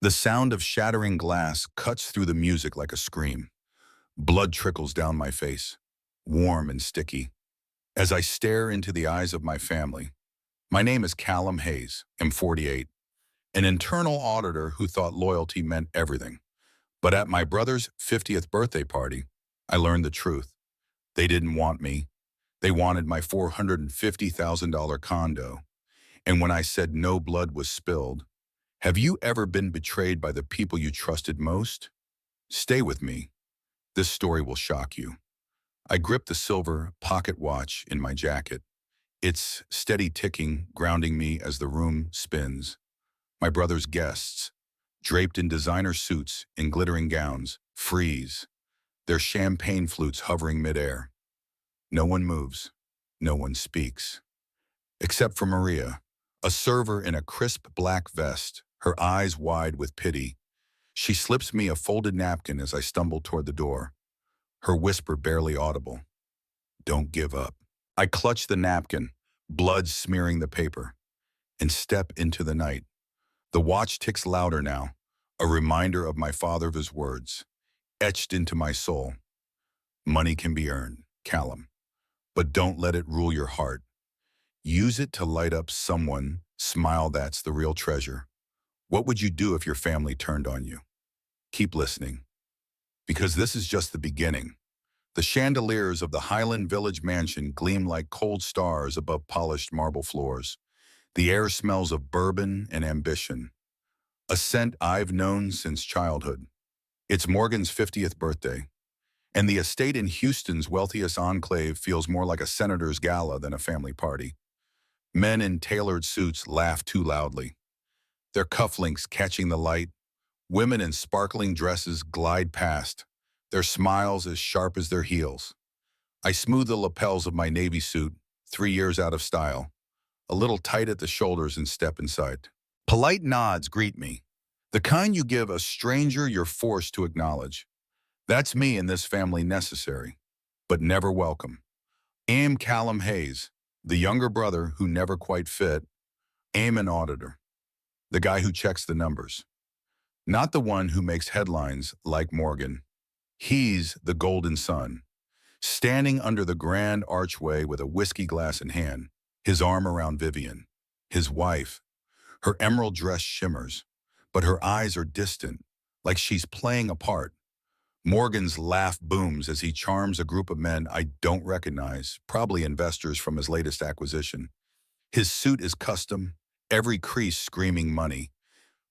The sound of shattering glass cuts through the music like a scream. Blood trickles down my face, warm and sticky. As I stare into the eyes of my family, my name is Callum Hayes. I'm 48, an internal auditor who thought loyalty meant everything. But at my brother's 50th birthday party, I learned the truth. They didn't want me. They wanted my $450,000 condo. And when I said no blood was spilled, have you ever been betrayed by the people you trusted most? Stay with me. This story will shock you. I grip the silver pocket watch in my jacket. Its steady ticking grounding me as the room spins. My brother's guests, draped in designer suits and glittering gowns, freeze, their champagne flutes hovering midair. No one moves. No one speaks. Except for Maria, a server in a crisp black vest, her eyes wide with pity. She slips me a folded napkin as I stumble toward the door, her whisper barely audible. Don't give up. I clutch the napkin, blood smearing the paper, and step into the night. The watch ticks louder now, a reminder of my father's words, etched into my soul. Money can be earned, Callum, but don't let it rule your heart. Use it to light up someone, smile that's the real treasure. What would you do if your family turned on you? Keep listening, because this is just the beginning. The chandeliers of the Highland Village mansion gleam like cold stars above polished marble floors. The air smells of bourbon and ambition, a scent I've known since childhood. It's Morgan's 50th birthday, and the estate in Houston's wealthiest enclave feels more like a senator's gala than a family party. Men in tailored suits laugh too loudly, their cufflinks catching the light. Women in sparkling dresses glide past, their smiles as sharp as their heels. I smooth the lapels of my navy suit, 3 years out of style, a little tight at the shoulders, and step inside. Polite nods greet me, the kind you give a stranger you're forced to acknowledge. That's me in this family, necessary, but never welcome. I'm Callum Hayes, the younger brother who never quite fit. I'm an auditor, the guy who checks the numbers. Not the one who makes headlines like Morgan. He's the golden son, standing under the grand archway with a whiskey glass in hand, his arm around Vivian, his wife. Her emerald dress shimmers, but her eyes are distant, like she's playing a part. Morgan's laugh booms as he charms a group of men I don't recognize, probably investors from his latest acquisition. His suit is custom, every crease screaming money.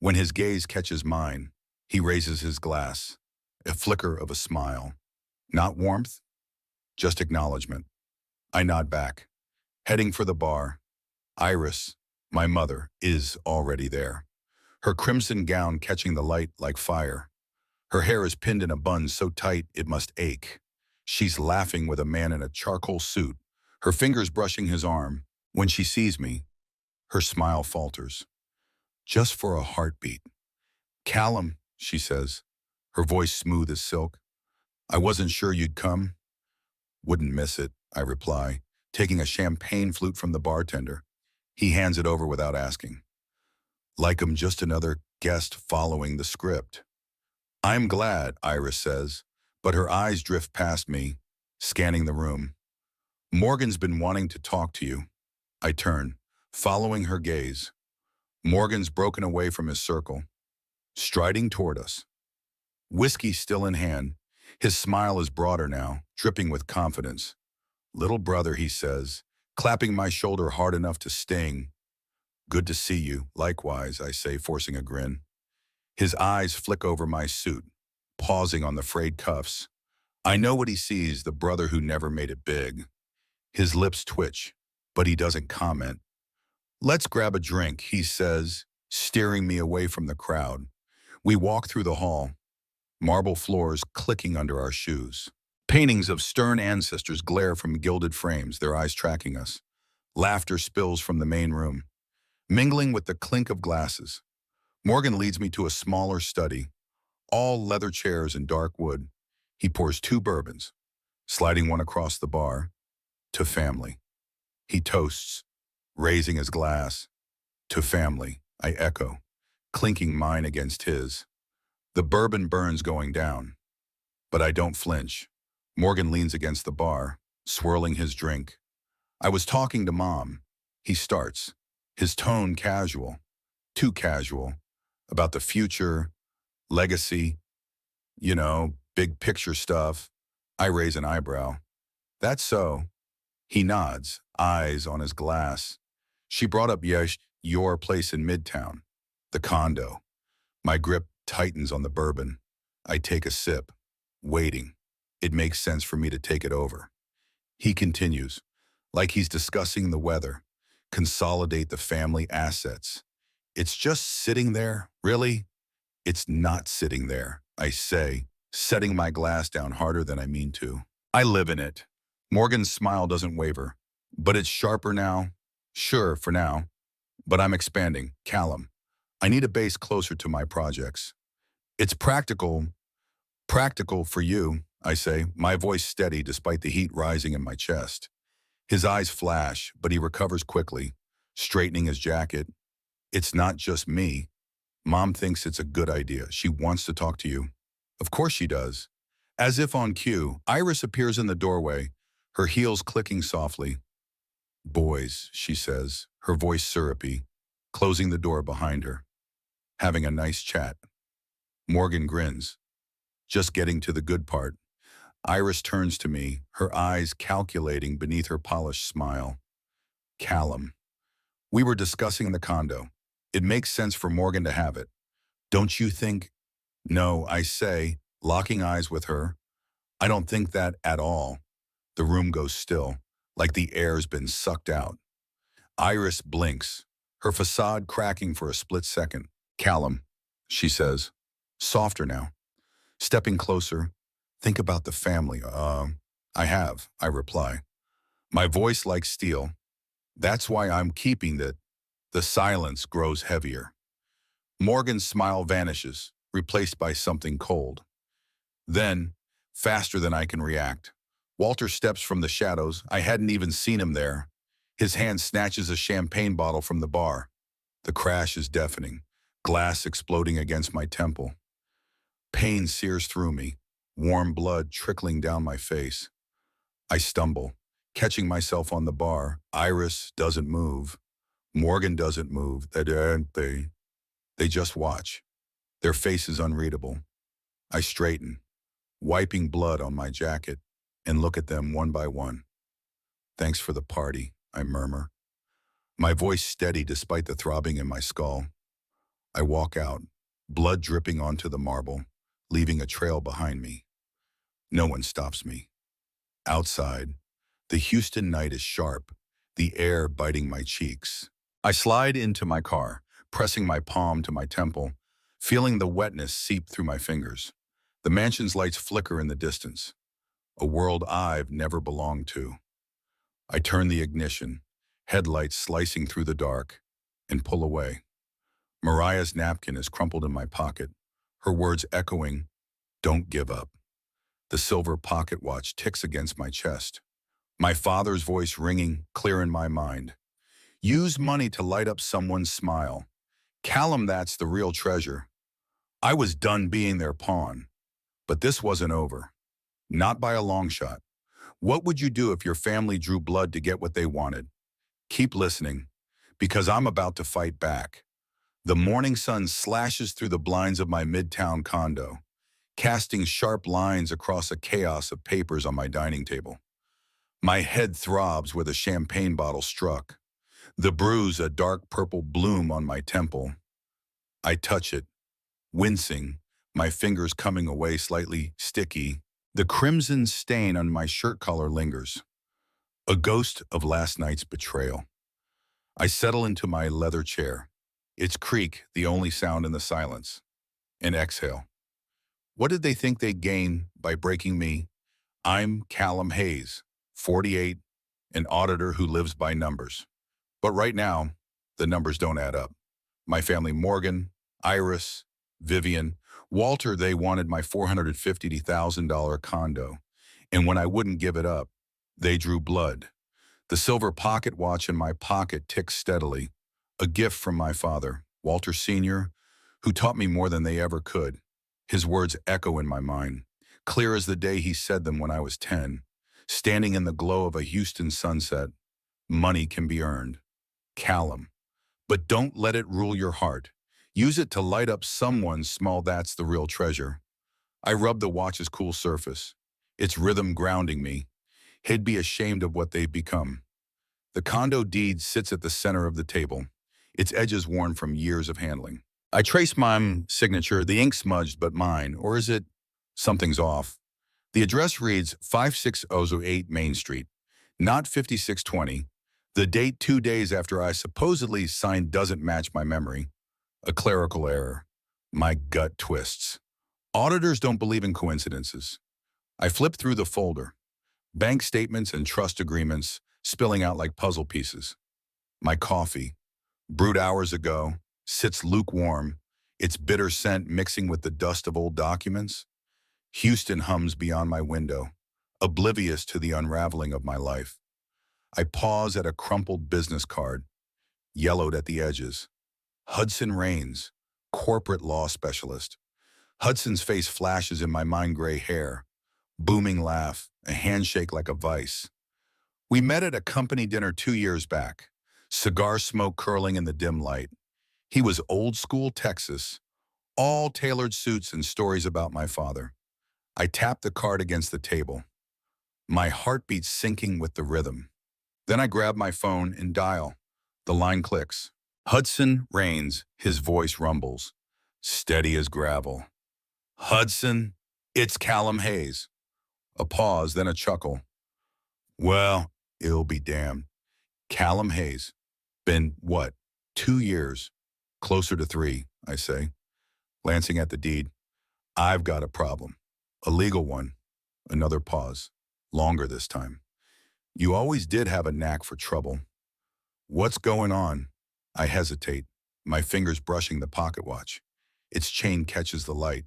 When his gaze catches mine, he raises his glass, a flicker of a smile. Not warmth, just acknowledgement. I nod back, heading for the bar. Iris, my mother, is already there, her crimson gown catching the light like fire. Her hair is pinned in a bun so tight it must ache. She's laughing with a man in a charcoal suit, her fingers brushing his arm. When she sees me, her smile falters. Just for a heartbeat. Callum, she says, her voice smooth as silk. I wasn't sure you'd come. Wouldn't miss it, I reply, taking a champagne flute from the bartender. He hands it over without asking. Like I'm just another guest following the script. I'm glad, Iris says, but her eyes drift past me, scanning the room. Morgan's been wanting to talk to you. I turn, following her gaze. Morgan's broken away from his circle, striding toward us. Whiskey still in hand, his smile is broader now, dripping with confidence. Little brother, he says, clapping my shoulder hard enough to sting. Good to see you, likewise, I say, forcing a grin. His eyes flick over my suit, pausing on the frayed cuffs. I know what he sees, the brother who never made it big. His lips twitch, but he doesn't comment. Let's grab a drink, he says, steering me away from the crowd. We walk through the hall, marble floors clicking under our shoes. Paintings of stern ancestors glare from gilded frames, their eyes tracking us. Laughter spills from the main room, mingling with the clink of glasses. Morgan leads me to a smaller study, all leather chairs and dark wood. He pours 2 bourbons, sliding one across the bar. To family. He toasts, raising his glass. To family, I echo, clinking mine against his. The bourbon burns going down, but I don't flinch. Morgan leans against the bar, swirling his drink. I was talking to Mom. He starts, his tone casual, too casual, about the future, legacy, big picture stuff. I raise an eyebrow. That's so. He nods, eyes on his glass. She brought up your place in Midtown, the condo. My grip tightens on the bourbon. I take a sip, waiting. It makes sense for me to take it over. He continues, like he's discussing the weather, consolidate the family assets. It's just sitting there, really? It's not sitting there, I say, setting my glass down harder than I mean to. I live in it. Morgan's smile doesn't waver, but it's sharper now. Sure, for now, but I'm expanding. Callum, I need a base closer to my projects. It's practical for you, I say, my voice steady despite the heat rising in my chest. His eyes flash, but he recovers quickly, straightening his jacket. It's not just me. Mom thinks it's a good idea. She wants to talk to you. Of course she does. As if on cue, Iris appears in the doorway, her heels clicking softly. Boys, she says, her voice syrupy, closing the door behind her. Having a nice chat. Morgan grins, just getting to the good part. Iris turns to me, her eyes calculating beneath her polished smile. Callum, we were discussing the condo. It makes sense for Morgan to have it. Don't you think? No, I say, locking eyes with her. I don't think that at all. The room goes still, like the air's been sucked out. Iris blinks, her facade cracking for a split second. Callum, she says, softer now. Stepping closer, think about the family. I reply. My voice like steel. That's why I'm keeping it. The silence grows heavier. Morgan's smile vanishes, replaced by something cold. Then, faster than I can react, Walter steps from the shadows. I hadn't even seen him there. His hand snatches a champagne bottle from the bar. The crash is deafening, glass exploding against my temple. Pain sears through me, warm blood trickling down my face. I stumble, catching myself on the bar. Iris doesn't move. Morgan doesn't move. They just watch. Their faces unreadable. I straighten, wiping blood on my jacket, and look at them one by one. Thanks for the party, I murmur. My voice steady despite the throbbing in my skull. I walk out, blood dripping onto the marble, leaving a trail behind me. No one stops me. Outside, the Houston night is sharp, the air biting my cheeks. I slide into my car, pressing my palm to my temple, feeling the wetness seep through my fingers. The mansion's lights flicker in the distance, a world I've never belonged to. I turn the ignition, headlights slicing through the dark, and pull away. Mariah's napkin is crumpled in my pocket, her words echoing, "Don't give up." The silver pocket watch ticks against my chest. My father's voice ringing, clear in my mind. Use money to light up someone's smile. Callum, that's the real treasure. I was done being their pawn. But this wasn't over. Not by a long shot. What would you do if your family drew blood to get what they wanted? Keep listening, because I'm about to fight back. The morning sun slashes through the blinds of my midtown condo, casting sharp lines across a chaos of papers on my dining table. My head throbs where the champagne bottle struck. The bruise a dark purple bloom on my temple. I touch it, wincing, my fingers coming away slightly sticky. The crimson stain on my shirt collar lingers, a ghost of last night's betrayal. I settle into my leather chair, its creak the only sound in the silence, and exhale. What did they think they'd gain by breaking me? I'm Callum Hayes, 48, an auditor who lives by numbers. But right now, the numbers don't add up. My family, Morgan, Iris, Vivian, Walter, they wanted my $450,000 condo. And when I wouldn't give it up, they drew blood. The silver pocket watch in my pocket ticks steadily, a gift from my father, Walter Sr., who taught me more than they ever could. His words echo in my mind, clear as the day he said them when I was 10. Standing in the glow of a Houston sunset, money can be earned. Callum. But don't let it rule your heart. Use it to light up someone's small. That's the real treasure. I rub the watch's cool surface, its rhythm grounding me. He'd be ashamed of what they've become. The condo deed sits at the center of the table, its edges worn from years of handling. I trace my signature, the ink smudged but mine, or is it something's off? The address reads 56008 Main Street, not 5620. The date 2 days after I supposedly signed doesn't match my memory. A clerical error. My gut twists. Auditors don't believe in coincidences. I flip through the folder. Bank statements and trust agreements spilling out like puzzle pieces. My coffee, brewed hours ago, sits lukewarm, its bitter scent mixing with the dust of old documents. Houston hums beyond my window, oblivious to the unraveling of my life. I pause at a crumpled business card, yellowed at the edges. Hudson Raines, corporate law specialist. Hudson's face flashes in my mind, gray hair, booming laugh, a handshake like a vice. We met at a company dinner 2 years back, cigar smoke curling in the dim light. He was old school Texas, all tailored suits and stories about my father. I tapped the card against the table, my heartbeat syncing with the rhythm. Then I grab my phone and dial. The line clicks. Hudson Raines, his voice rumbles, steady as gravel. Hudson, it's Callum Hayes. A pause, then a chuckle. Well, it'll be damned. Callum Hayes. Been, what, 2 years? Closer to 3, I say, glancing at the deed. I've got a problem. A legal one. Another pause. Longer this time. You always did have a knack for trouble. What's going on? I hesitate, my fingers brushing the pocket watch. Its chain catches the light,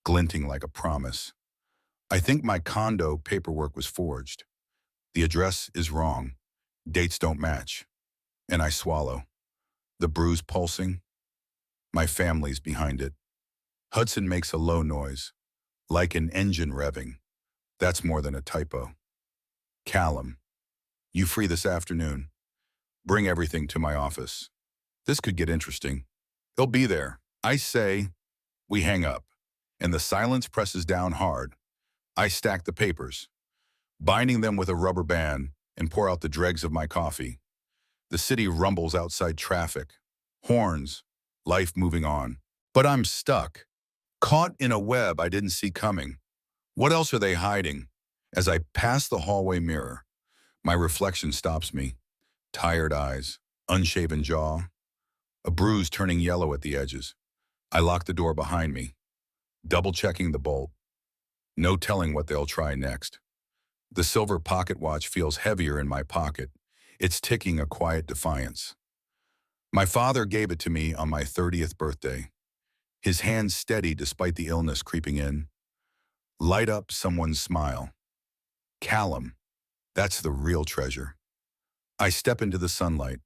glinting like a promise. I think my condo paperwork was forged. The address is wrong. Dates don't match. And I swallow. The bruise pulsing. My family's behind it. Hudson makes a low noise, like an engine revving. That's more than a typo. Callum, you free this afternoon? Bring everything to my office. This could get interesting. They'll be there. I say, we hang up, and the silence presses down hard. I stack the papers, binding them with a rubber band, and pour out the dregs of my coffee. The city rumbles outside traffic. Horns, life moving on. But I'm stuck, caught in a web I didn't see coming. What else are they hiding? As I pass the hallway mirror, my reflection stops me. Tired eyes, unshaven jaw, a bruise turning yellow at the edges. I lock the door behind me, double-checking the bolt. No telling what they'll try next. The silver pocket watch feels heavier in my pocket. It's ticking a quiet defiance. My father gave it to me on my 30th birthday. His hand steady despite the illness creeping in. Light up someone's smile. Callum, that's the real treasure. I step into the sunlight,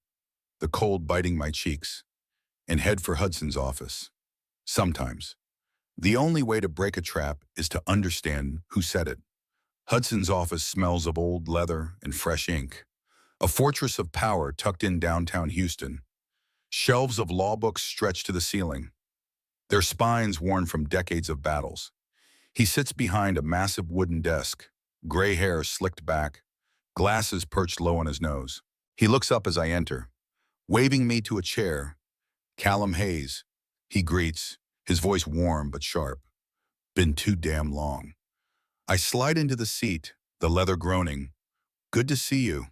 the cold biting my cheeks, and head for Hudson's office. Sometimes, the only way to break a trap is to understand who said it. Hudson's office smells of old leather and fresh ink. A fortress of power tucked in downtown Houston. Shelves of law books stretch to the ceiling, their spines worn from decades of battles. He sits behind a massive wooden desk, gray hair slicked back, glasses perched low on his nose. He looks up as I enter, waving me to a chair. Callum Hayes, he greets, his voice warm but sharp. Been too damn long. I slide into the seat, the leather groaning. Good to see you.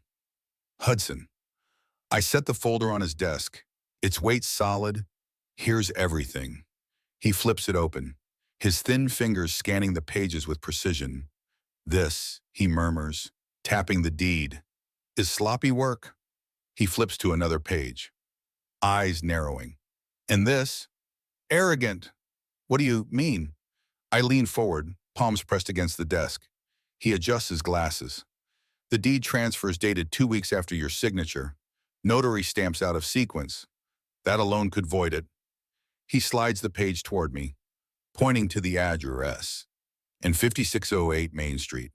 Hudson. I set the folder on his desk, its weight solid. Here's everything. He flips it open, his thin fingers scanning the pages with precision. This, he murmurs, tapping the deed, is sloppy work. He flips to another page, eyes narrowing. And this? Arrogant. What do you mean? I lean forward, palms pressed against the desk. He adjusts his glasses. The deed transfer is dated 2 weeks after your signature. Notary stamps out of sequence. That alone could void it. He slides the page toward me, pointing to the address. In 5608 Main Street.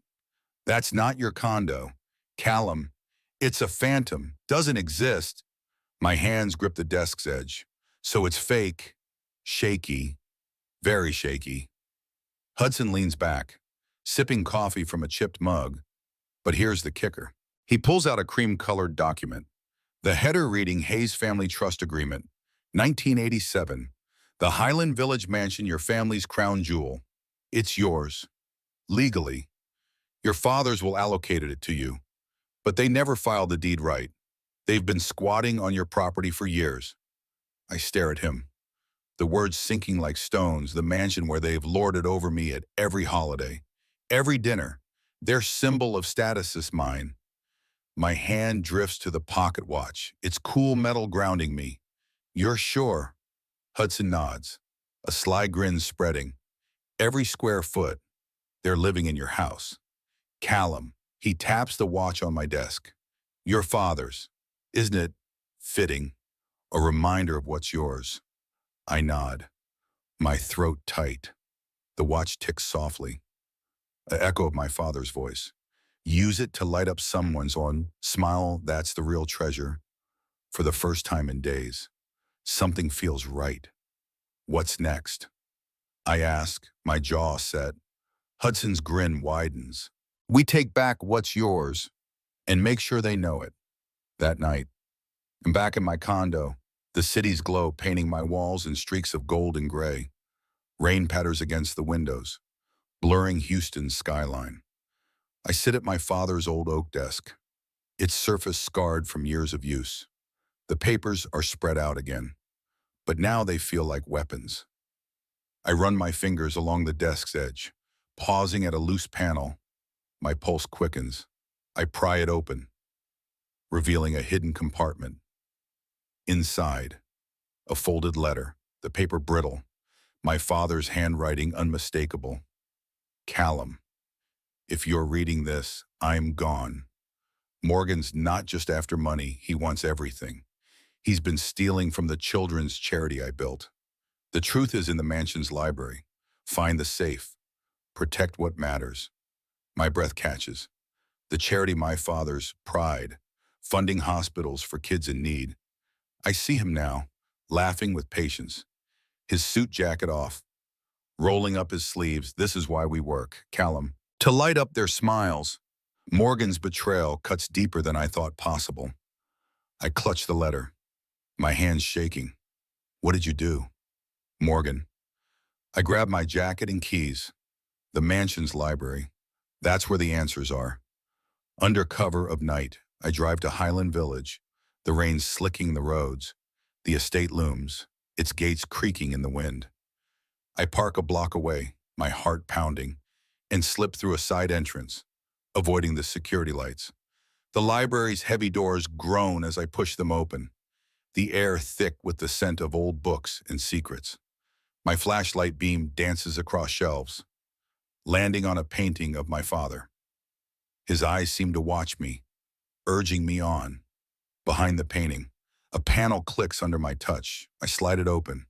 That's not your condo. Callum, it's a phantom. Doesn't exist. My hands grip the desk's edge. So it's fake. Shaky. Very shaky. Hudson leans back, sipping coffee from a chipped mug. But here's the kicker. He pulls out a cream-colored document. The header reading Hayes Family Trust Agreement, 1987. The Highland Village Mansion, your family's crown jewel. It's yours. Legally. Your fathers will allocate it to you. But they never filed the deed right. They've been squatting on your property for years. I stare at him, the words sinking like stones, the mansion where they've lorded over me at every holiday, every dinner. Their symbol of status is mine. My hand drifts to the pocket watch, its cool metal grounding me. You're sure? Hudson nods, a sly grin spreading. Every square foot, they're living in your house. Callum, he taps the watch on my desk. Your father's. Isn't it fitting? A reminder of what's yours. I nod, my throat tight. The watch ticks softly. An echo of my father's voice. Use it to light up someone's on. Smile, that's the real treasure. For the first time in days, something feels right. What's next? I ask, my jaw set. Hudson's grin widens. We take back what's yours and make sure they know it. That night, I'm back in my condo, the city's glow painting my walls in streaks of gold and gray. Rain patters against the windows, blurring Houston's skyline. I sit at my father's old oak desk, its surface scarred from years of use. The papers are spread out again, but now they feel like weapons. I run my fingers along the desk's edge, pausing at a loose panel. My pulse quickens. I pry it open, revealing a hidden compartment. Inside, a folded letter, the paper brittle, my father's handwriting unmistakable. Callum, if you're reading this, I'm gone. Morgan's not just after money, he wants everything. He's been stealing from the children's charity I built. The truth is in the mansion's library. Find the safe. Protect what matters. My breath catches. The charity my father's pride, funding hospitals for kids in need. I see him now, laughing with patience, his suit jacket off, rolling up his sleeves. This is why we work, Callum. To light up their smiles. Morgan's betrayal cuts deeper than I thought possible. I clutch the letter, my hands shaking. What did you do? Morgan. I grab my jacket and keys. The mansion's library. That's where the answers are. Under cover of night, I drive to Highland Village, the rain slicking the roads. The estate looms, its gates creaking in the wind. I park a block away, my heart pounding, and slip through a side entrance, avoiding the security lights. The library's heavy doors groan as I push them open, the air thick with the scent of old books and secrets. My flashlight beam dances across shelves, landing on a painting of my father. His eyes seem to watch me, urging me on. Behind the painting, a panel clicks under my touch. I slide it open,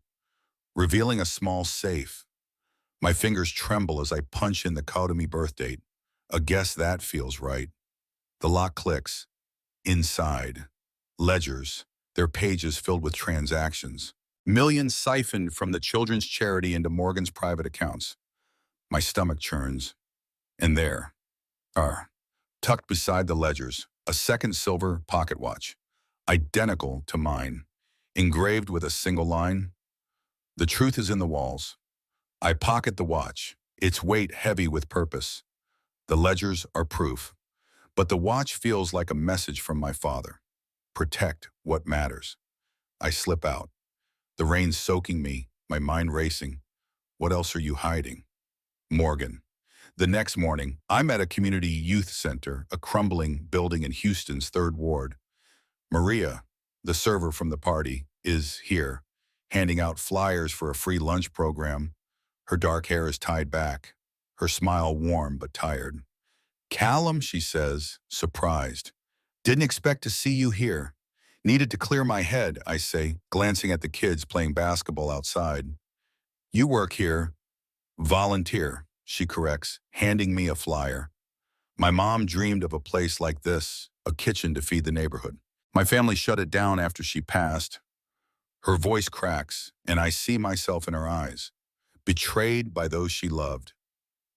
revealing a small safe. My fingers tremble as I punch in the call to me birth date. A guess that feels right. The lock clicks. Inside, ledgers, their pages filled with transactions. Millions siphoned from the children's charity into Morgan's private accounts. My stomach churns. And there are, tucked beside the ledgers, a second silver pocket watch, identical to mine, engraved with a single line. The truth is in the walls. I pocket the watch, its weight heavy with purpose. The ledgers are proof, but the watch feels like a message from my father. Protect what matters. I slip out, the rain soaking me, my mind racing. What else are you hiding? Morgan. The next morning, I'm at a community youth center, a crumbling building in Houston's 3rd Ward. Maria, the server from the party, is here, handing out flyers for a free lunch program. Her dark hair is tied back, her smile warm but tired. Callum, she says, surprised. Didn't expect to see you here. Needed to clear my head, I say, glancing at the kids playing basketball outside. You work here. Volunteer, she corrects, handing me a flyer. My mom dreamed of a place like this, a kitchen to feed the neighborhood. My family shut it down after she passed. Her voice cracks, and I see myself in her eyes, betrayed by those she loved.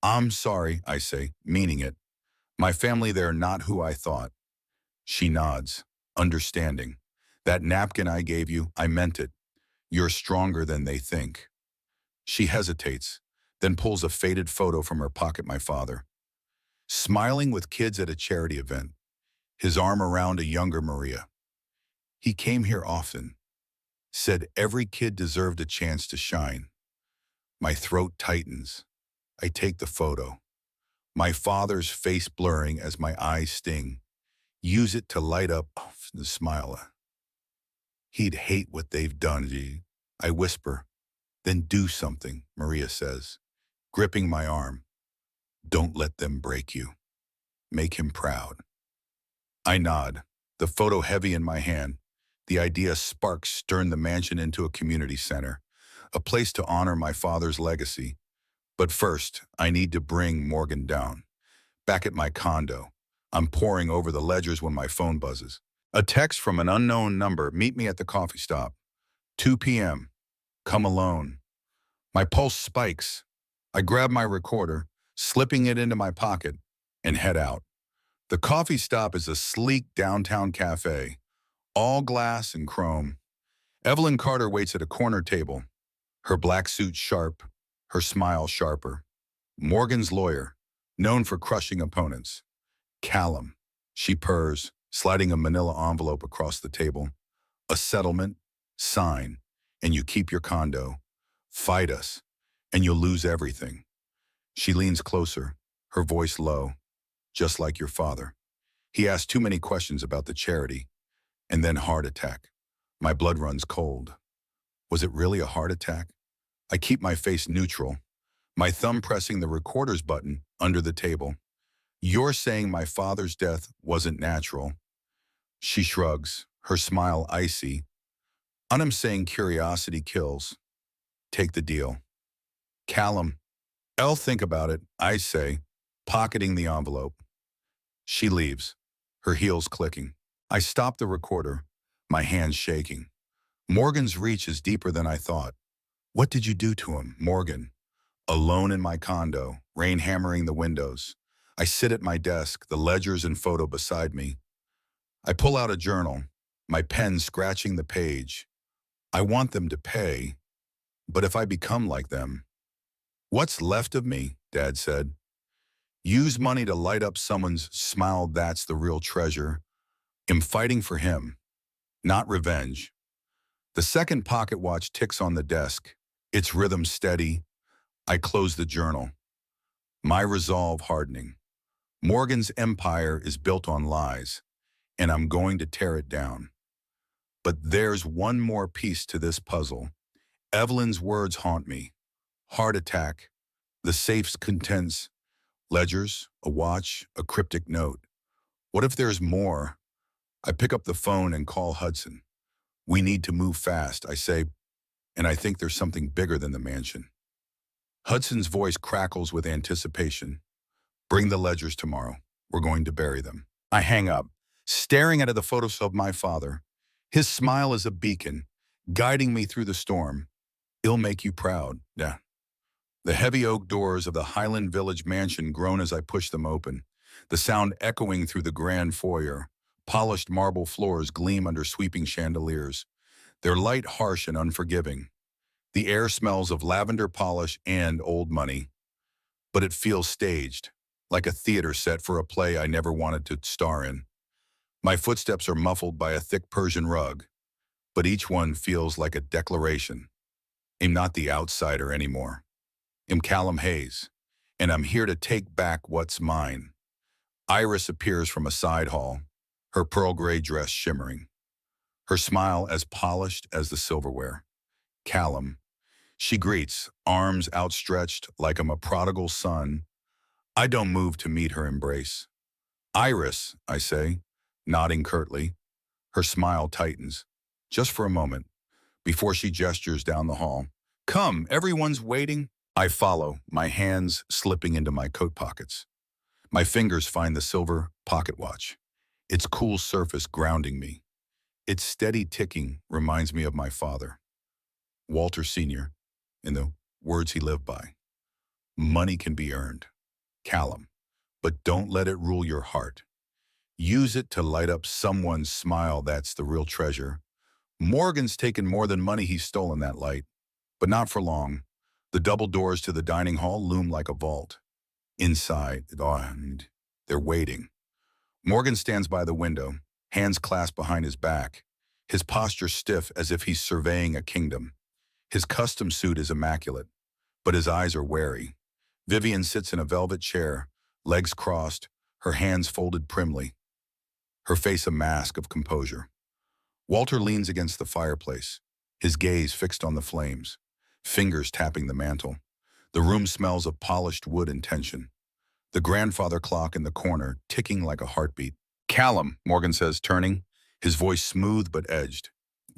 I'm sorry, I say, meaning it. My family there not who I thought. She nods, understanding. That napkin I gave you, I meant it. You're stronger than they think. She hesitates, then pulls a faded photo from her pocket, my father, smiling with kids at a charity event, his arm around a younger Maria. He came here often, said every kid deserved a chance to shine. My throat tightens. I take the photo, my father's face blurring as my eyes sting. Use it to light up the smile. He'd hate what they've done, G. I whisper. Then do something, Maria says, gripping my arm. Don't let them break you. Make him proud. I nod, the photo heavy in my hand. The idea sparks turned the mansion into a community center, a place to honor my father's legacy. But first, I need to bring Morgan down. Back at my condo, I'm poring over the ledgers when my phone buzzes. A text from an unknown number, meet me at the coffee stop. 2 p.m. Come alone. My pulse spikes. I grab my recorder, slipping it into my pocket, and head out. The coffee stop is a sleek downtown cafe, all glass and chrome. Evelyn Carter waits at a corner table, her black suit sharp, her smile sharper. Morgan's lawyer, known for crushing opponents. Callum. She purrs, sliding a manila envelope across the table. A settlement, sign, and you keep your condo. Fight us, and you'll lose everything. She leans closer, her voice low, just like your father. He asked too many questions about the charity, and then heart attack. My blood runs cold. Was it really a heart attack? I keep my face neutral, my thumb pressing the recorder's button under the table. You're saying my father's death wasn't natural. She shrugs, her smile icy. I'm saying curiosity kills. Take the deal. Callum, I'll think about it, I say, pocketing the envelope. She leaves, her heels clicking. I stop the recorder, my hands shaking. Morgan's reach is deeper than I thought. What did you do to him, Morgan? Alone in my condo, rain hammering the windows. I sit at my desk, the ledgers and photo beside me. I pull out a journal, my pen scratching the page. I want them to pay, but if I become like them, what's left of me, Dad said. Use money to light up someone's smile, that's the real treasure. I'm fighting for him, not revenge. The second pocket watch ticks on the desk, its rhythm steady. I close the journal, my resolve hardening. Morgan's empire is built on lies, and I'm going to tear it down. But there's one more piece to this puzzle. Evelyn's words haunt me. Heart attack, the safe's contents, ledgers, a watch, a cryptic note. What if there's more? I pick up the phone and call Hudson. We need to move fast, I say, and I think there's something bigger than the mansion. Hudson's voice crackles with anticipation. Bring the ledgers tomorrow. We're going to bury them. I hang up, staring at the photos of my father. His smile is a beacon, guiding me through the storm. It'll make you proud, yeah. The heavy oak doors of the Highland Village mansion groan as I push them open, the sound echoing through the grand foyer. Polished marble floors gleam under sweeping chandeliers, their light harsh and unforgiving. The air smells of lavender polish and old money, but it feels staged, like a theater set for a play I never wanted to star in. My footsteps are muffled by a thick Persian rug, but each one feels like a declaration. I'm not the outsider anymore. I'm Callum Hayes, and I'm here to take back what's mine. Iris appears from a side hall, her pearl gray dress shimmering, her smile as polished as the silverware. Callum. She greets, arms outstretched like I'm a prodigal son. I don't move to meet her embrace. Iris, I say, nodding curtly. Her smile tightens, just for a moment, before she gestures down the hall. Come, everyone's waiting. I follow, my hands slipping into my coat pockets. My fingers find the silver pocket watch, its cool surface grounding me. Its steady ticking reminds me of my father, Walter Sr., and the words he lived by. Money can be earned, Callum, but don't let it rule your heart. Use it to light up someone's smile. That's the real treasure. Morgan's taken more than money he's stolen that light, but not for long. The double doors to the dining hall loom like a vault. Inside, they're waiting. Morgan stands by the window, hands clasped behind his back, his posture stiff as if he's surveying a kingdom. His custom suit is immaculate, but his eyes are wary. Vivian sits in a velvet chair, legs crossed, her hands folded primly, her face a mask of composure. Walter leans against the fireplace, his gaze fixed on the flames, fingers tapping the mantel. The room smells of polished wood and tension. The grandfather clock in the corner ticking like a heartbeat. Callum, Morgan says, turning, his voice smooth but edged.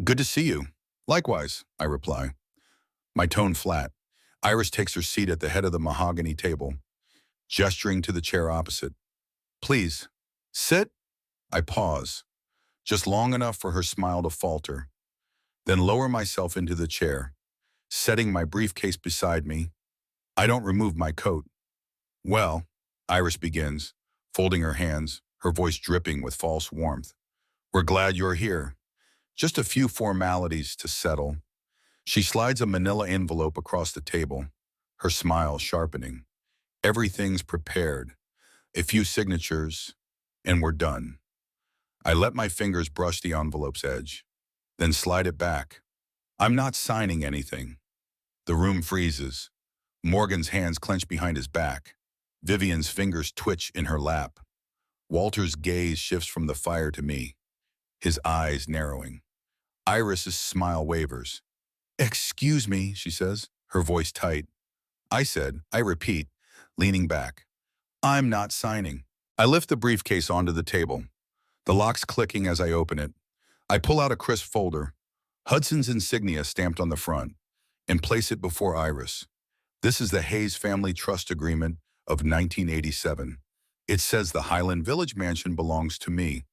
Good to see you. Likewise, I reply, my tone flat. Iris takes her seat at the head of the mahogany table, gesturing to the chair opposite. Please, sit. I pause, just long enough for her smile to falter, then lower myself into the chair, setting my briefcase beside me. I don't remove my coat. Well, Iris begins, folding her hands, her voice dripping with false warmth. We're glad you're here. Just a few formalities to settle. She slides a manila envelope across the table, her smile sharpening. Everything's prepared. A few signatures, and we're done. I let my fingers brush the envelope's edge, then slide it back. I'm not signing anything. The room freezes. Morgan's hands clench behind his back. Vivian's fingers twitch in her lap. Walter's gaze shifts from the fire to me, his eyes narrowing. Iris's smile wavers. Excuse me, she says, her voice tight. I repeat, leaning back. I'm not signing. I lift the briefcase onto the table, the locks clicking as I open it. I pull out a crisp folder, Hudson's insignia stamped on the front, and place it before Iris. This is the Hayes Family Trust Agreement of 1987. It says the Highland Village mansion belongs to me.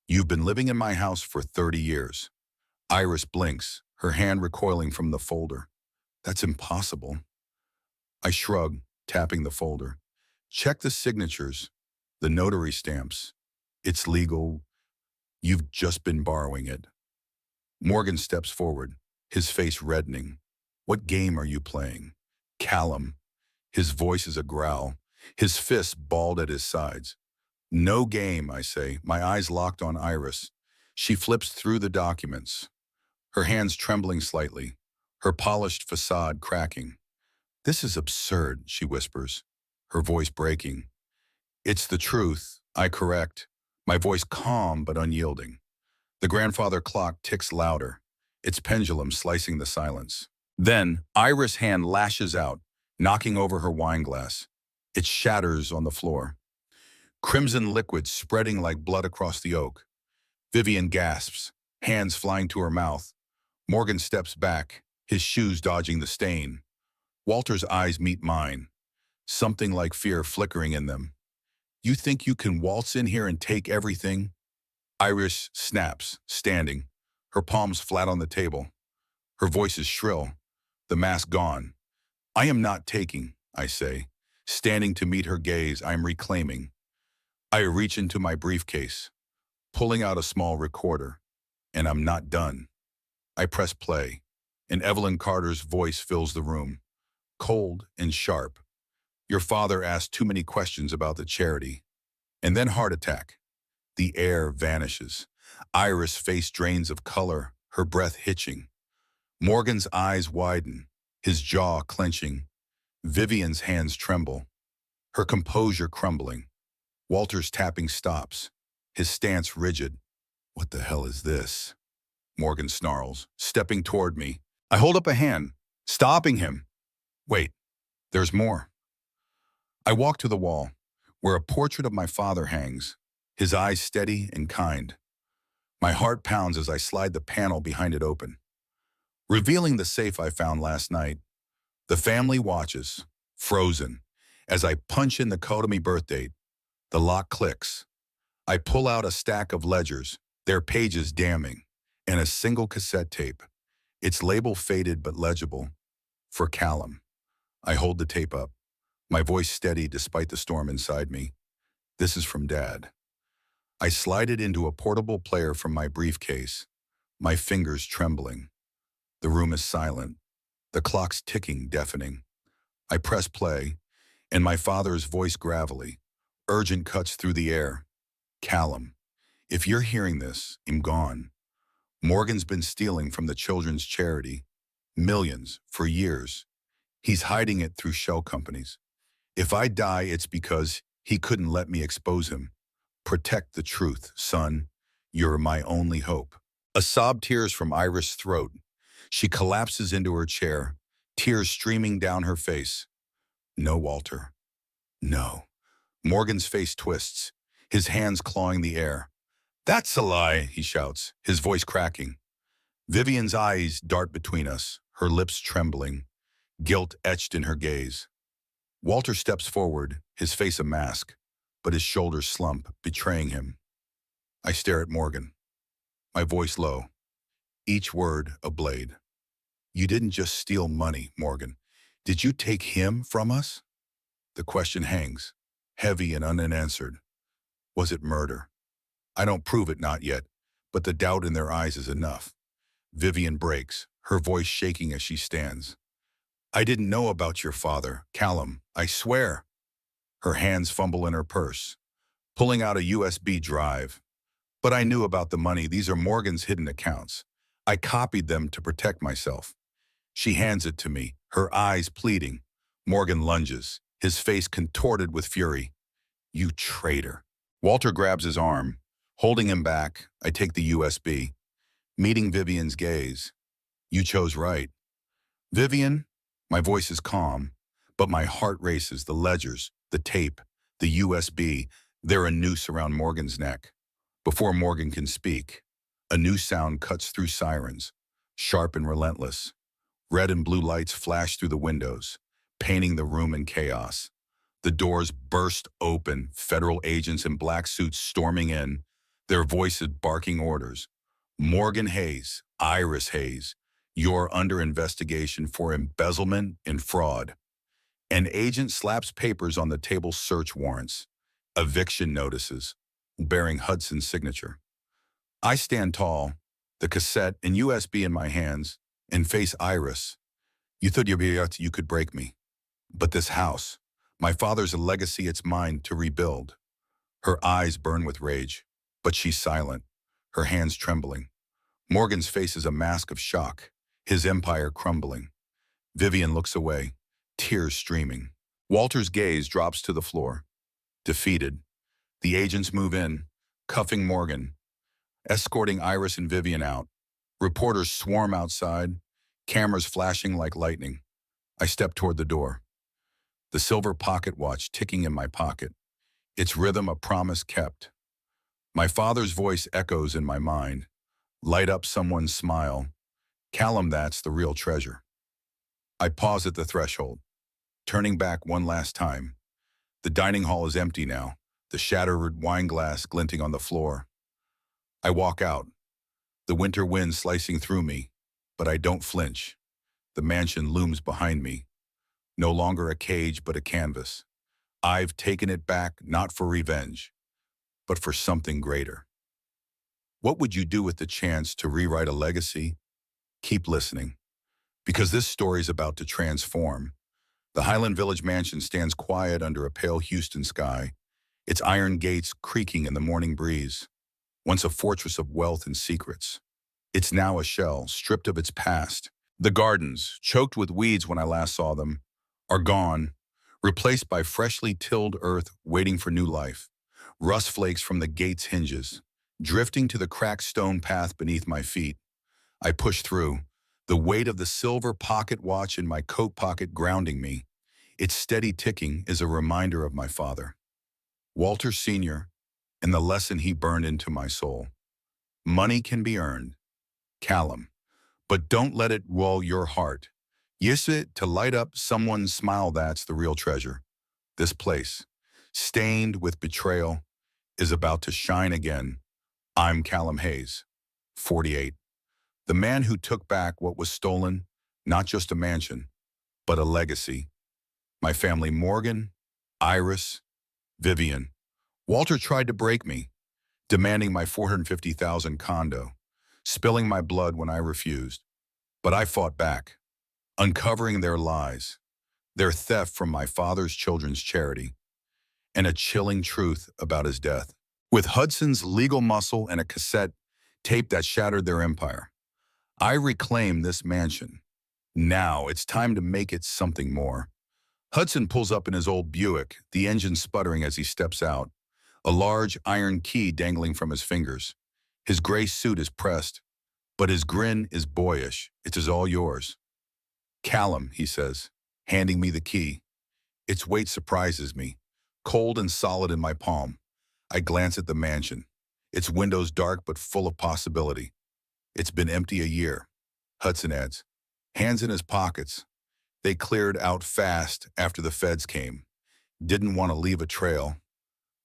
You've been living in my house for 30 years. Iris blinks, her hand recoiling from the folder. That's impossible. I shrug, tapping the folder. Check the signatures, the notary stamps. It's legal. You've just been borrowing it. Morgan steps forward, his face reddening. What game are you playing? Callum. His voice is a growl, his fists balled at his sides. No game, I say, my eyes locked on Iris. She flips through the documents, her hands trembling slightly, her polished facade cracking. This is absurd, she whispers, her voice breaking. It's the truth, I correct, my voice calm but unyielding. The grandfather clock ticks louder, its pendulum slicing the silence. Then, Iris' hand lashes out, knocking over her wine glass. It shatters on the floor. Crimson liquid spreading like blood across the oak. Vivian gasps, hands flying to her mouth. Morgan steps back, his shoes dodging the stain. Walter's eyes meet mine, something like fear flickering in them. You think you can waltz in here and take everything? Iris snaps, standing, her palms flat on the table. Her voice is shrill, the mask gone. I am not taking, I say. Standing to meet her gaze, I am reclaiming. I reach into my briefcase, pulling out a small recorder, and I'm not done. I press play, and Evelyn Carter's voice fills the room, cold and sharp. Your father asked too many questions about the charity. And then heart attack. The air vanishes. Iris' face drains of color, her breath hitching. Morgan's eyes widen, his jaw clenching. Vivian's hands tremble, her composure crumbling. Walter's tapping stops, his stance rigid. What the hell is this? Morgan snarls, stepping toward me. I hold up a hand, stopping him. Wait, there's more. I walk to the wall, where a portrait of my father hangs, his eyes steady and kind. My heart pounds as I slide the panel behind it open, revealing the safe I found last night. The family watches, frozen, as I punch in the code of me birth date. The lock clicks. I pull out a stack of ledgers, their pages damning, and a single cassette tape. Its label faded but legible. For Callum. I hold the tape up, my voice steady despite the storm inside me. This is from Dad. I slide it into a portable player from my briefcase, my fingers trembling. The room is silent. The clock's ticking, deafening. I press play, and my father's voice gravelly, urgent, cuts through the air. Callum, if you're hearing this, I'm gone. Morgan's been stealing from the children's charity. Millions, for years. He's hiding it through shell companies. If I die, it's because he couldn't let me expose him. Protect the truth, son. You're my only hope. A sob tears from Iris' throat. She collapses into her chair, tears streaming down her face. No, Walter. No. Morgan's face twists, his hands clawing the air. That's a lie, he shouts, his voice cracking. Vivian's eyes dart between us, her lips trembling, guilt etched in her gaze. Walter steps forward, his face a mask, but his shoulders slump, betraying him. I stare at Morgan, my voice low, each word a blade. You didn't just steal money, Morgan. Did you take him from us? The question hangs, heavy and unanswered. Was it murder? I don't prove it, not yet, but the doubt in their eyes is enough. Vivian breaks, her voice shaking as she stands. I didn't know about your father, Callum, I swear. Her hands fumble in her purse, pulling out a USB drive. But I knew about the money. These are Morgan's hidden accounts. I copied them to protect myself. She hands it to me, her eyes pleading. Morgan lunges, his face contorted with fury. You traitor. Walter grabs his arm. Holding him back, I take the USB. Meeting Vivian's gaze. You chose right. Vivian, my voice is calm, but my heart races. The ledgers, the tape, the USB, they're a noose around Morgan's neck. Before Morgan can speak, a new sound cuts through sirens, sharp and relentless. Red and blue lights flash through the windows, painting the room in chaos. The doors burst open, federal agents in black suits storming in, their voices barking orders. Morgan Hayes, Iris Hayes, you're under investigation for embezzlement and fraud. An agent slaps papers on the table, search warrants, eviction notices, bearing Hudson's signature. I stand tall, the cassette and USB in my hands, and face Iris. You thought you could break me. But this house, my father's a legacy, it's mine to rebuild. Her eyes burn with rage, but she's silent, her hands trembling. Morgan's face is a mask of shock, his empire crumbling. Vivian looks away, tears streaming. Walter's gaze drops to the floor. Defeated, the agents move in, cuffing Morgan, escorting Iris and Vivian out. Reporters swarm outside, cameras flashing like lightning. I step toward the door. The silver pocket watch ticking in my pocket, its rhythm a promise kept. My father's voice echoes in my mind. Light up someone's smile. Callum, that's the real treasure. I pause at the threshold, turning back one last time. The dining hall is empty now, the shattered wine glass glinting on the floor. I walk out, the winter wind slicing through me, but I don't flinch. The mansion looms behind me, no longer a cage but a canvas. I've taken it back not for revenge, but for something greater. What would you do with the chance to rewrite a legacy? Keep listening, because this story is about to transform. The Highland Village mansion stands quiet under a pale Houston sky, its iron gates creaking in the morning breeze. Once a fortress of wealth and secrets, it's now a shell, stripped of its past. The gardens, choked with weeds when I last saw them, are gone, replaced by freshly tilled earth waiting for new life. Rust flakes from the gate's hinges, drifting to the cracked stone path beneath my feet. I push through, the weight of the silver pocket watch in my coat pocket grounding me. Its steady ticking is a reminder of my father, Walter Sr., and the lesson he burned into my soul. Money can be earned, Callum, but don't let it roll your heart. Use it to light up someone's smile. That's the real treasure. This place, stained with betrayal, is about to shine again. I'm Callum Hayes, 48, the man who took back what was stolen, not just a mansion, but a legacy. My family, Morgan, Iris, Vivian. Walter tried to break me, demanding my 450,000 condo, spilling my blood when I refused. But I fought back, uncovering their lies, their theft from my father's children's charity, and a chilling truth about his death. With Hudson's legal muscle and a cassette tape that shattered their empire, I reclaimed this mansion. Now it's time to make it something more. Hudson pulls up in his old Buick, the engine sputtering as he steps out, a large iron key dangling from his fingers. His gray suit is pressed, but his grin is boyish. It is all yours. Callum, he says, handing me the key. Its weight surprises me, cold and solid in my palm. I glance at the mansion, its windows dark but full of possibility. It's been empty a year, Hudson adds, hands in his pockets. They cleared out fast after the feds came. Didn't want to leave a trail.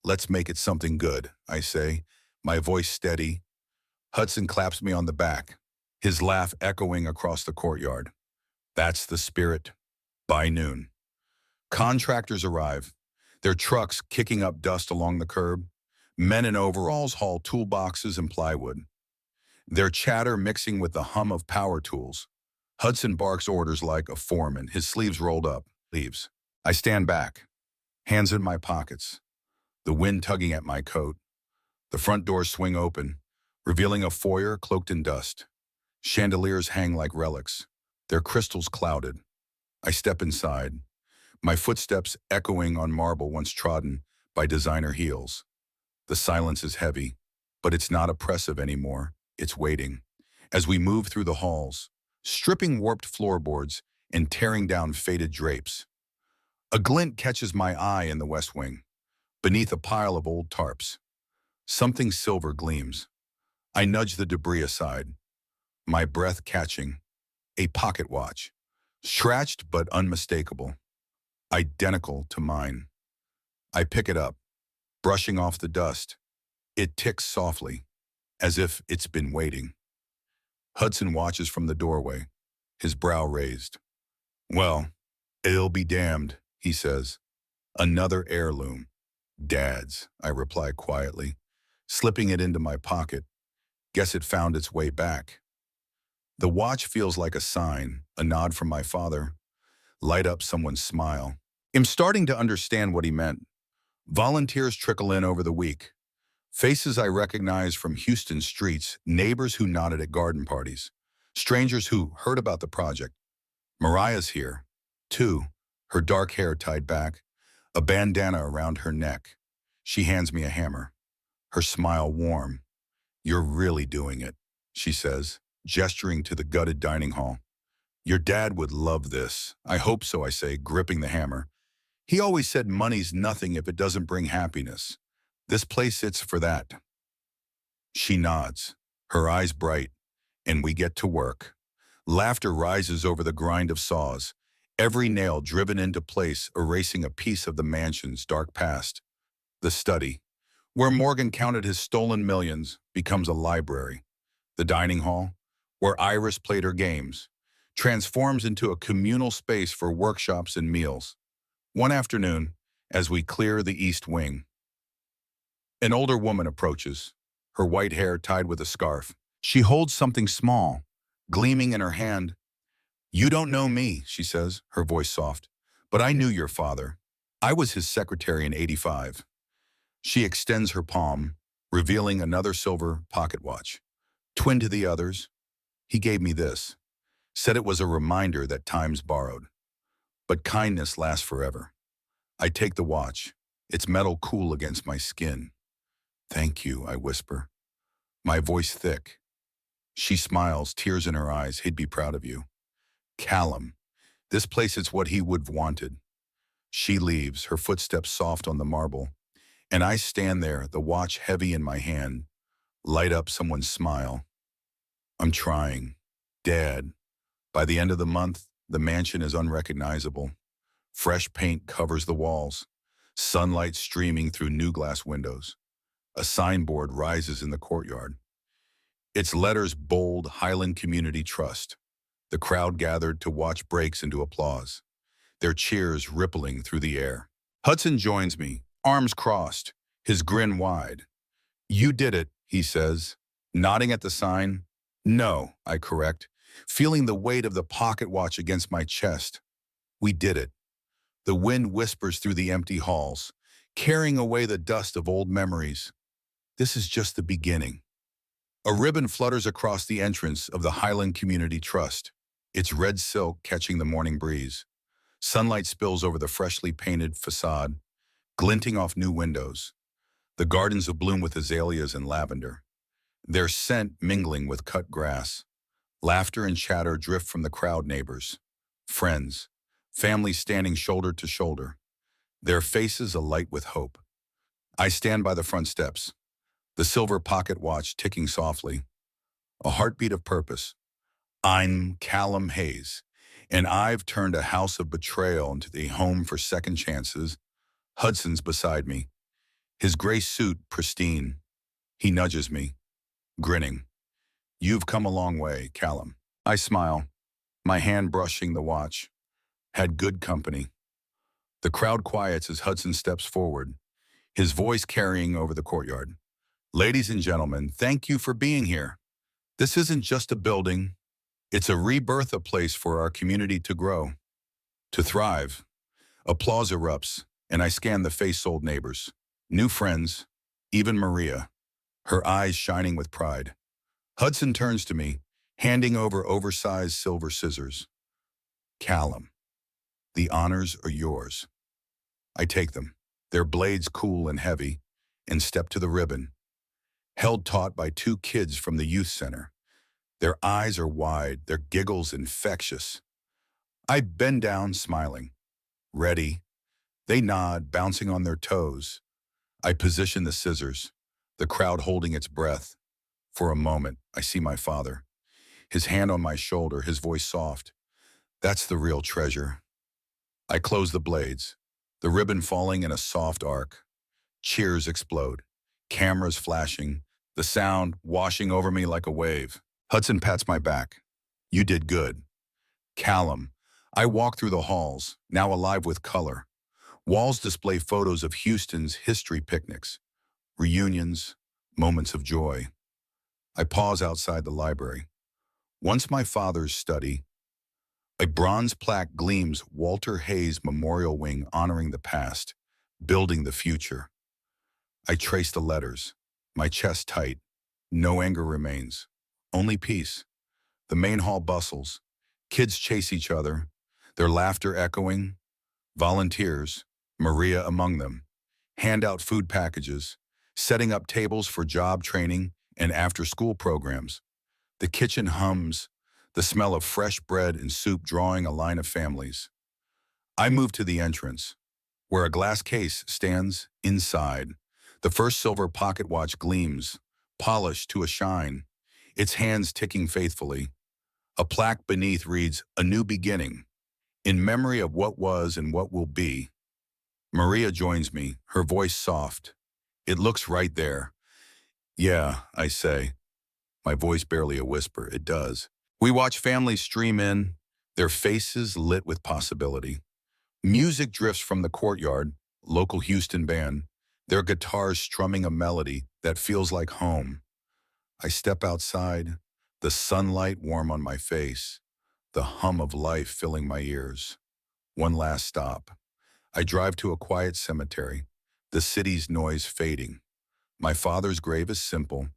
Let's make it something good, I say, my voice steady. Hudson claps me on the back, his laugh echoing across the courtyard. That's the spirit. By noon, contractors arrive, their trucks kicking up dust along the curb. Men in overalls haul toolboxes and plywood, their chatter mixing with the hum of power tools. Hudson barks orders like a foreman, his sleeves rolled up, leaves. I stand back, hands in my pockets, the wind tugging at my coat. The front doors swing open, revealing a foyer cloaked in dust. Chandeliers hang like relics, their crystals clouded. I step inside, my footsteps echoing on marble once trodden by designer heels. The silence is heavy, but it's not oppressive anymore. It's waiting. As we move through the halls, stripping warped floorboards and tearing down faded drapes. A glint catches my eye in the West Wing, beneath a pile of old tarps. Something silver gleams. I nudge the debris aside, my breath catching. A pocket watch, scratched but unmistakable, identical to mine. I pick it up, brushing off the dust. It ticks softly, as if it's been waiting. Hudson watches from the doorway, his brow raised. Well, it'll be damned, he says. Another heirloom. Dad's, I reply quietly, slipping it into my pocket. Guess it found its way back. The watch feels like a sign, a nod from my father. Light up someone's smile. I'm starting to understand what he meant. Volunteers trickle in over the week. Faces I recognize from Houston streets, neighbors who nodded at garden parties, strangers who heard about the project. Mariah's here, too, her dark hair tied back, a bandana around her neck. She hands me a hammer, her smile warm. You're really doing it, she says, gesturing to the gutted dining hall. Your dad would love this. I hope so, I say, gripping the hammer. He always said money's nothing if it doesn't bring happiness. This place sits for that. She nods, her eyes bright, and we get to work. Laughter rises over the grind of saws, every nail driven into place, erasing a piece of the mansion's dark past. The study, where Morgan counted his stolen millions, becomes a library. The dining hall, where Iris played her games, transforms into a communal space for workshops and meals. One afternoon, as we clear the East Wing, an older woman approaches, her white hair tied with a scarf. She holds something small, gleaming in her hand. You don't know me, she says, her voice soft, but I knew your father. I was his secretary in '85. She extends her palm, revealing another silver pocket watch. Twin to the others, he gave me this. Said it was a reminder that time's borrowed. But kindness lasts forever. I take the watch, its metal cool against my skin. Thank you, I whisper, my voice thick. She smiles, tears in her eyes. He'd be proud of you. Callum, this place is what he would have wanted. She leaves, her footsteps soft on the marble, and I stand there, the watch heavy in my hand, light up someone's smile. I'm trying. Dad. By the end of the month, the mansion is unrecognizable. Fresh paint covers the walls, sunlight streaming through new glass windows. A signboard rises in the courtyard. Its letters bold Highland Community Trust. The crowd gathered to watch breaks into applause, their cheers rippling through the air. Hudson joins me, arms crossed, his grin wide. You did it, he says, nodding at the sign. No, I correct, feeling the weight of the pocket watch against my chest. We did it. The wind whispers through the empty halls, carrying away the dust of old memories. This is just the beginning. A ribbon flutters across the entrance of the Highland Community Trust, its red silk catching the morning breeze. Sunlight spills over the freshly painted facade, glinting off new windows. The gardens abloom with azaleas and lavender, their scent mingling with cut grass. Laughter and chatter drift from the crowd neighbors, friends, families standing shoulder to shoulder, their faces alight with hope. I stand by the front steps, the silver pocket watch ticking softly, a heartbeat of purpose. I'm Callum Hayes, and I've turned a house of betrayal into a home for second chances. Hudson's beside me, his gray suit pristine. He nudges me, grinning. You've come a long way, Callum. I smile, my hand brushing the watch. Had good company. The crowd quiets as Hudson steps forward, his voice carrying over the courtyard. Ladies and gentlemen, thank you for being here. This isn't just a building. It's a rebirth, a place for our community to grow, to thrive. Applause erupts, and I scan the face-sold neighbors, new friends, even Maria, her eyes shining with pride. Hudson turns to me, handing over oversized silver scissors. Callum, the honors are yours. I take them, their blades cool and heavy, and step to the ribbon, held taut by two kids from the youth center. Their eyes are wide, their giggles infectious. I bend down, smiling. Ready. They nod, bouncing on their toes. I position the scissors, the crowd holding its breath. For a moment, I see my father, his hand on my shoulder, his voice soft. That's the real treasure. I close the blades, the ribbon falling in a soft arc. Cheers explode, cameras flashing, the sound washing over me like a wave. Hudson pats my back. You did good. Callum. I walk through the halls, now alive with color. Walls display photos of Houston's history picnics, reunions, moments of joy. I pause outside the library. Once my father's study, a bronze plaque gleams, Walter Hayes Memorial Wing honoring the past, building the future. I trace the letters, my chest tight. No anger remains, only peace. The main hall bustles. Kids chase each other, their laughter echoing. Volunteers, Maria among them, hand out food packages, setting up tables for job training and after-school programs. The kitchen hums, the smell of fresh bread and soup drawing a line of families. I move to the entrance, where a glass case stands inside. The first silver pocket watch gleams, polished to a shine, its hands ticking faithfully. A plaque beneath reads, "A new beginning," in memory of what was and what will be. Maria joins me, her voice soft. It looks right there. Yeah, I say, my voice barely a whisper. It does. We watch families stream in, their faces lit with possibility. Music drifts from the courtyard, local Houston band, their guitars strumming a melody that feels like home. I step outside, the sunlight warm on my face, the hum of life filling my ears. One last stop. I drive to a quiet cemetery, the city's noise fading. My father's grave is simple,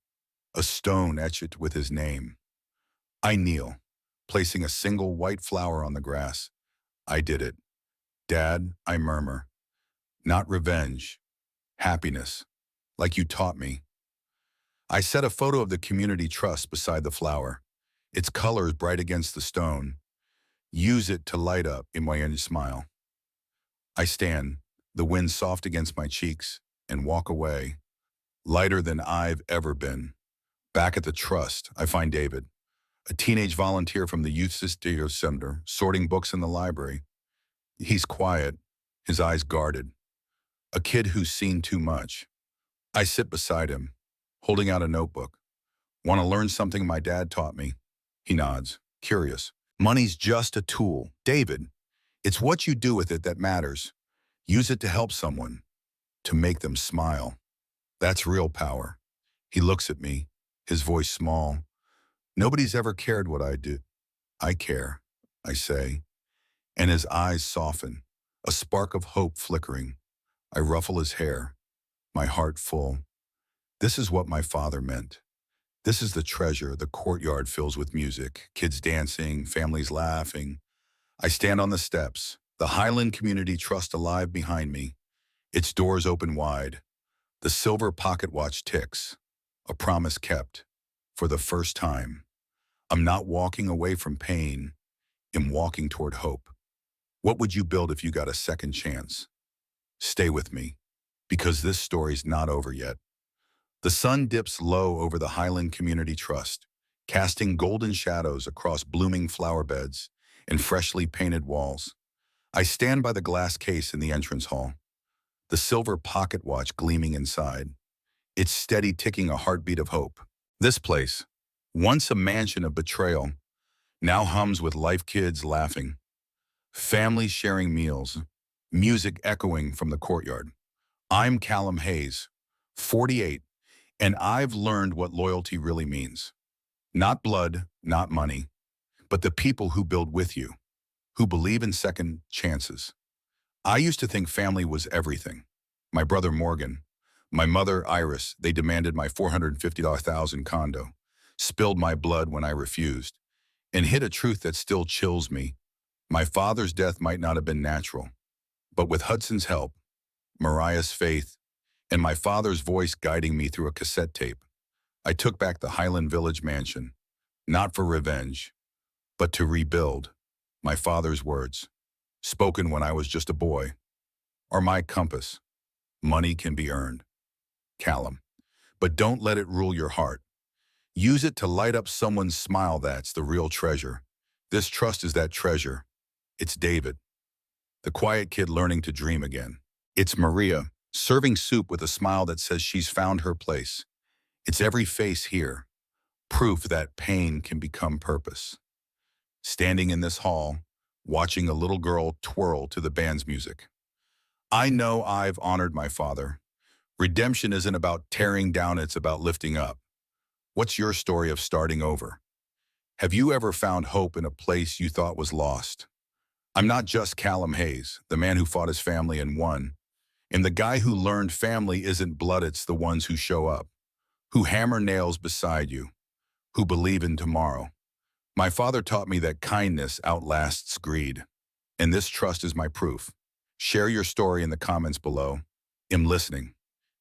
a stone etched with his name. I kneel, placing a single white flower on the grass. I did it. Dad, I murmur. Not revenge, happiness, like you taught me. I set a photo of the community trust beside the flower, its colors bright against the stone. Use it to light up in my inner smile. I stand, the wind soft against my cheeks, and walk away, lighter than I've ever been. Back at the trust, I find David, a teenage volunteer from the Youth Studio Center, sorting books in the library. He's quiet, his eyes guarded, a kid who's seen too much. I sit beside him, holding out a notebook. Want to learn something my dad taught me? He nods, curious. Money's just a tool. David, it's what you do with it that matters. Use it to help someone, to make them smile. That's real power. He looks at me, his voice small. Nobody's ever cared what I do. I care, I say, and his eyes soften, a spark of hope flickering. I ruffle his hair, my heart full. This is what my father meant. This is the treasure the courtyard fills with music, kids dancing, families laughing. I stand on the steps, the Highland Community Trust alive behind me. Its doors open wide. The silver pocket watch ticks, a promise kept. For the first time, I'm not walking away from pain. I'm walking toward hope. What would you build if you got a second chance? Stay with me, because this story's not over yet. The sun dips low over the Highland Community Trust, casting golden shadows across blooming flower beds and freshly painted walls. I stand by the glass case in the entrance hall, the silver pocket watch gleaming inside, its steady ticking a heartbeat of hope. This place, once a mansion of betrayal, now hums with life, kids laughing, families sharing meals, music echoing from the courtyard. I'm Callum Hayes, 48, and I've learned what loyalty really means. Not blood, not money, but the people who build with you, who believe in second chances. I used to think family was everything. My brother Morgan, my mother Iris, they demanded my $450,000 condo, spilled my blood when I refused, and hid a truth that still chills me. My father's death might not have been natural, but with Hudson's help, Mariah's faith, and my father's voice guiding me through a cassette tape, I took back the Highland Village mansion, not for revenge, but to rebuild. My father's words, spoken when I was just a boy, are my compass. Money can be earned, Callum, but don't let it rule your heart. Use it to light up someone's smile. That's the real treasure. This trust is that treasure. It's David, the quiet kid learning to dream again. It's Maria, serving soup with a smile that says she's found her place. It's every face here, proof that pain can become purpose. Standing in this hall, watching a little girl twirl to the band's music. I know I've honored my father. Redemption isn't about tearing down, it's about lifting up. What's your story of starting over? Have you ever found hope in a place you thought was lost? I'm not just Callum Hayes, the man who fought his family and won. And the guy who learned family isn't blood, it's the ones who show up, who hammer nails beside you, who believe in tomorrow. My father taught me that kindness outlasts greed, and this trust is my proof. Share your story in the comments below. I'm listening.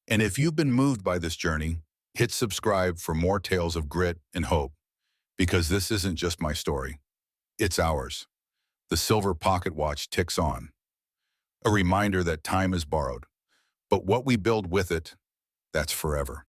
And if you've been moved by this journey, hit subscribe for more tales of grit and hope, because this isn't just my story. It's ours. The silver pocket watch ticks on, a reminder that time is borrowed, but what we build with it, that's forever.